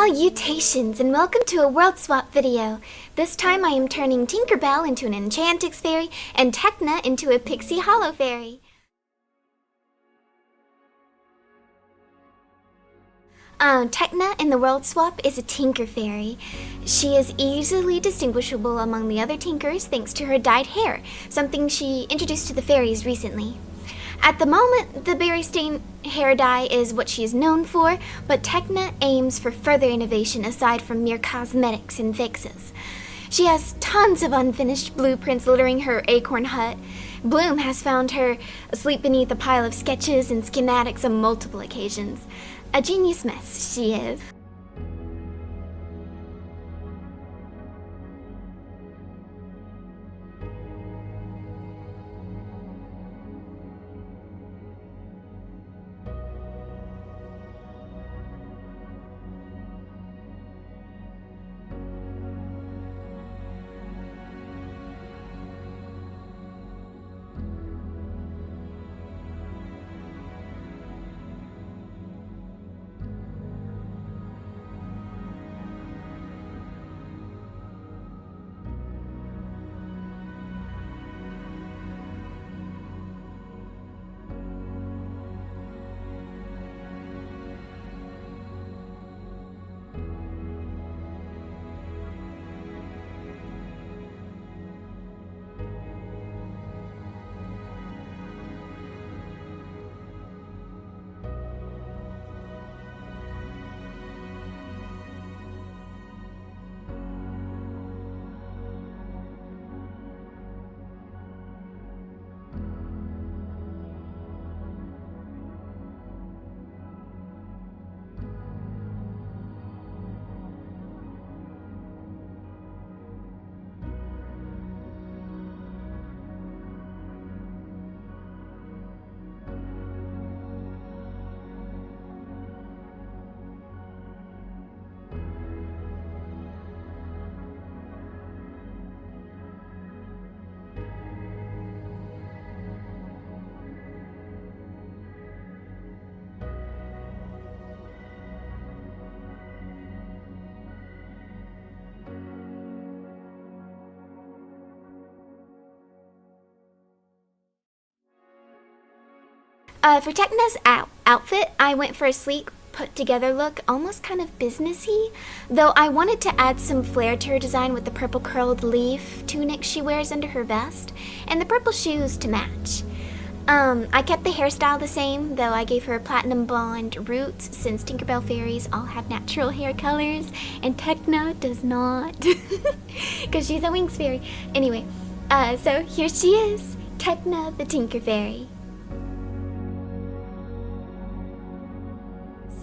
Salutations and welcome to a world swap video. This time I am turning Tinkerbell into an Enchantix fairy and Tecna into a pixie hollow fairy. Tecna in the world swap is a Tinker fairy. She is easily distinguishable among the other Tinkers thanks to her dyed hair, something she introduced to the fairies recently. At the moment, the berry stain hair dye is what she is known for, but Tecna aims for further innovation aside from mere cosmetics and fixes. She has tons of unfinished blueprints littering her acorn hut. Bloom has found her asleep beneath a pile of sketches and schematics on multiple occasions. A genius mess, she is. For Tecna's outfit, I went for a sleek, put-together look, almost kind of businessy, though I wanted to add some flair to her design with the purple curled leaf tunic she wears under her vest, and the purple shoes to match. I kept the hairstyle the same, though I gave her platinum blonde roots, since Tinkerbell fairies all have natural hair colors, and Tecna does not, because she's a Winx fairy. Anyway, so here she is, Tecna the Tinker Fairy.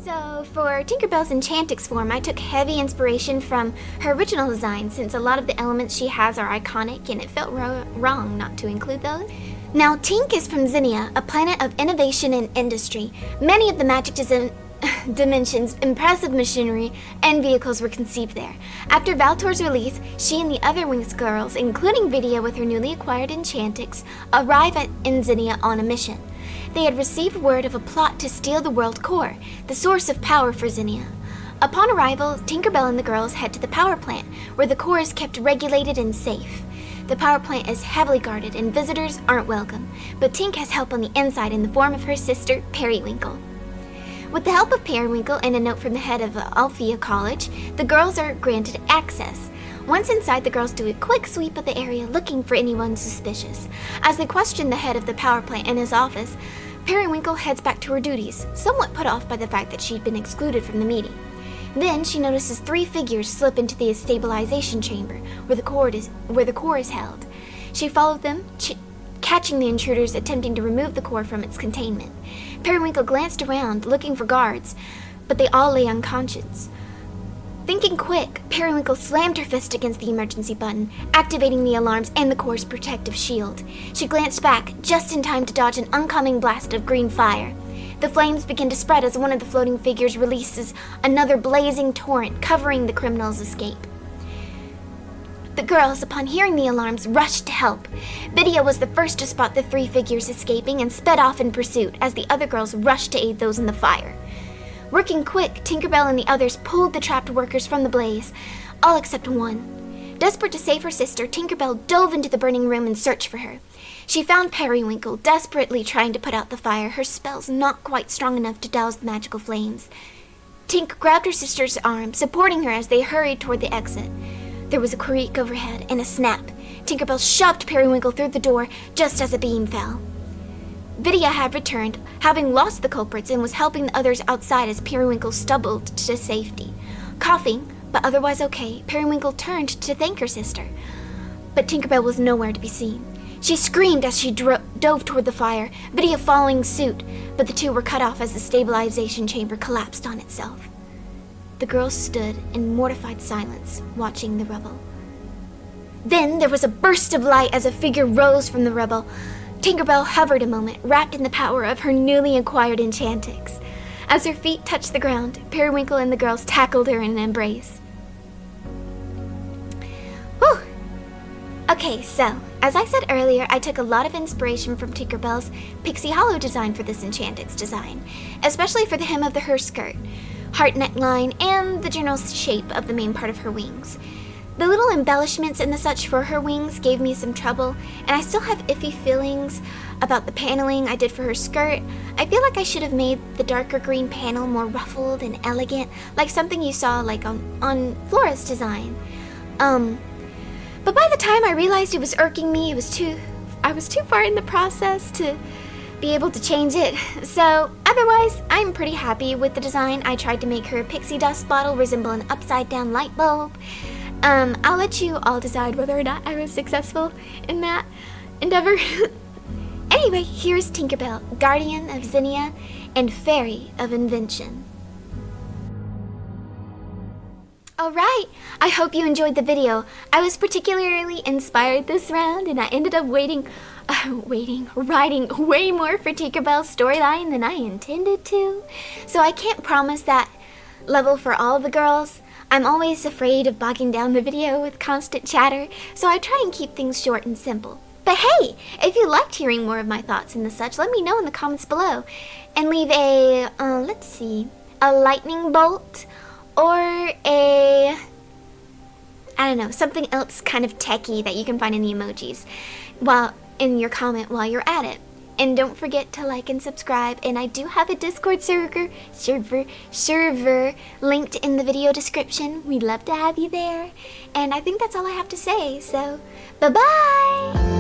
So, for Tinkerbell's Enchantix form, I took heavy inspiration from her original design since a lot of the elements she has are iconic and it felt wrong not to include those. Now, Tink is from Zinnia, a planet of innovation and industry. Many of the magic dimensions, impressive machinery, and vehicles were conceived there. After Valtor's release, she and the other Winx girls, including Vidya with her newly acquired Enchantix, arrive in Zinnia on a mission. They had received word of a plot to steal the world core, the source of power for Zinnia. Upon arrival, Tinkerbell and the girls head to the power plant, where the core is kept regulated and safe. The power plant is heavily guarded and visitors aren't welcome, but Tink has help on the inside in the form of her sister, Periwinkle. With the help of Periwinkle and a note from the head of Alphea College, the girls are granted access. Once inside, the girls do a quick sweep of the area looking for anyone suspicious. As they question the head of the power plant in his office, Periwinkle heads back to her duties, somewhat put off by the fact that she'd been excluded from the meeting. Then she notices three figures slip into the stabilization chamber, where the core is held. She followed them, catching the intruders attempting to remove the core from its containment. Periwinkle glanced around, looking for guards, but they all lay unconscious. Thinking quick, Periwinkle slammed her fist against the emergency button, activating the alarms and the core's protective shield. She glanced back, just in time to dodge an oncoming blast of green fire. The flames begin to spread as one of the floating figures releases another blazing torrent, covering the criminal's escape. The girls, upon hearing the alarms, rushed to help. Vidya was the first to spot the three figures escaping and sped off in pursuit as the other girls rushed to aid those in the fire. Working quick, Tinkerbell and the others pulled the trapped workers from the blaze, all except one. Desperate to save her sister, Tinkerbell dove into the burning room in search for her. She found Periwinkle, desperately trying to put out the fire, her spells not quite strong enough to douse the magical flames. Tink grabbed her sister's arm, supporting her as they hurried toward the exit. There was a creak overhead and a snap. Tinkerbell shoved Periwinkle through the door just as a beam fell. Vidya had returned, having lost the culprits, and was helping the others outside as Periwinkle stumbled to safety. Coughing, but otherwise okay, Periwinkle turned to thank her sister. But Tinkerbell was nowhere to be seen. She screamed as she dove toward the fire, Vidya following suit, but the two were cut off as the stabilization chamber collapsed on itself. The girls stood in mortified silence, watching the rubble. Then there was a burst of light as a figure rose from the rubble. Tinkerbell hovered a moment, wrapped in the power of her newly acquired enchantix. As her feet touched the ground, Periwinkle and the girls tackled her in an embrace. Whew! Okay, so, as I said earlier, I took a lot of inspiration from Tinkerbell's Pixie Hollow design for this enchantix design, especially for the hem of her skirt, heart neckline, and the general shape of the main part of her wings. The little embellishments and the such for her wings gave me some trouble, and I still have iffy feelings about the paneling I did for her skirt. I feel like I should have made the darker green panel more ruffled and elegant, like something you saw like on Flora's design. But by the time I realized it was irking me, I was too far in the process to be able to change it. So otherwise, I'm pretty happy with the design. I tried to make her pixie dust bottle resemble an upside down light bulb. I'll let you all decide whether or not I was successful in that endeavor. Anyway, here's Tinkerbell, Guardian of Zinnia and Fairy of Invention. Alright, I hope you enjoyed the video. I was particularly inspired this round, and I ended up writing way more for Tinkerbell's storyline than I intended to. So I can't promise that level for all the girls. I'm always afraid of bogging down the video with constant chatter, so I try and keep things short and simple. But hey, if you liked hearing more of my thoughts and the such, let me know in the comments below. And leave a, a lightning bolt or something else kind of techie that you can find in the emojis in your comment while you're at it. And don't forget to like and subscribe. And I do have a Discord server linked in the video description. We'd love to have you there. And I think that's all I have to say. So, bye-bye!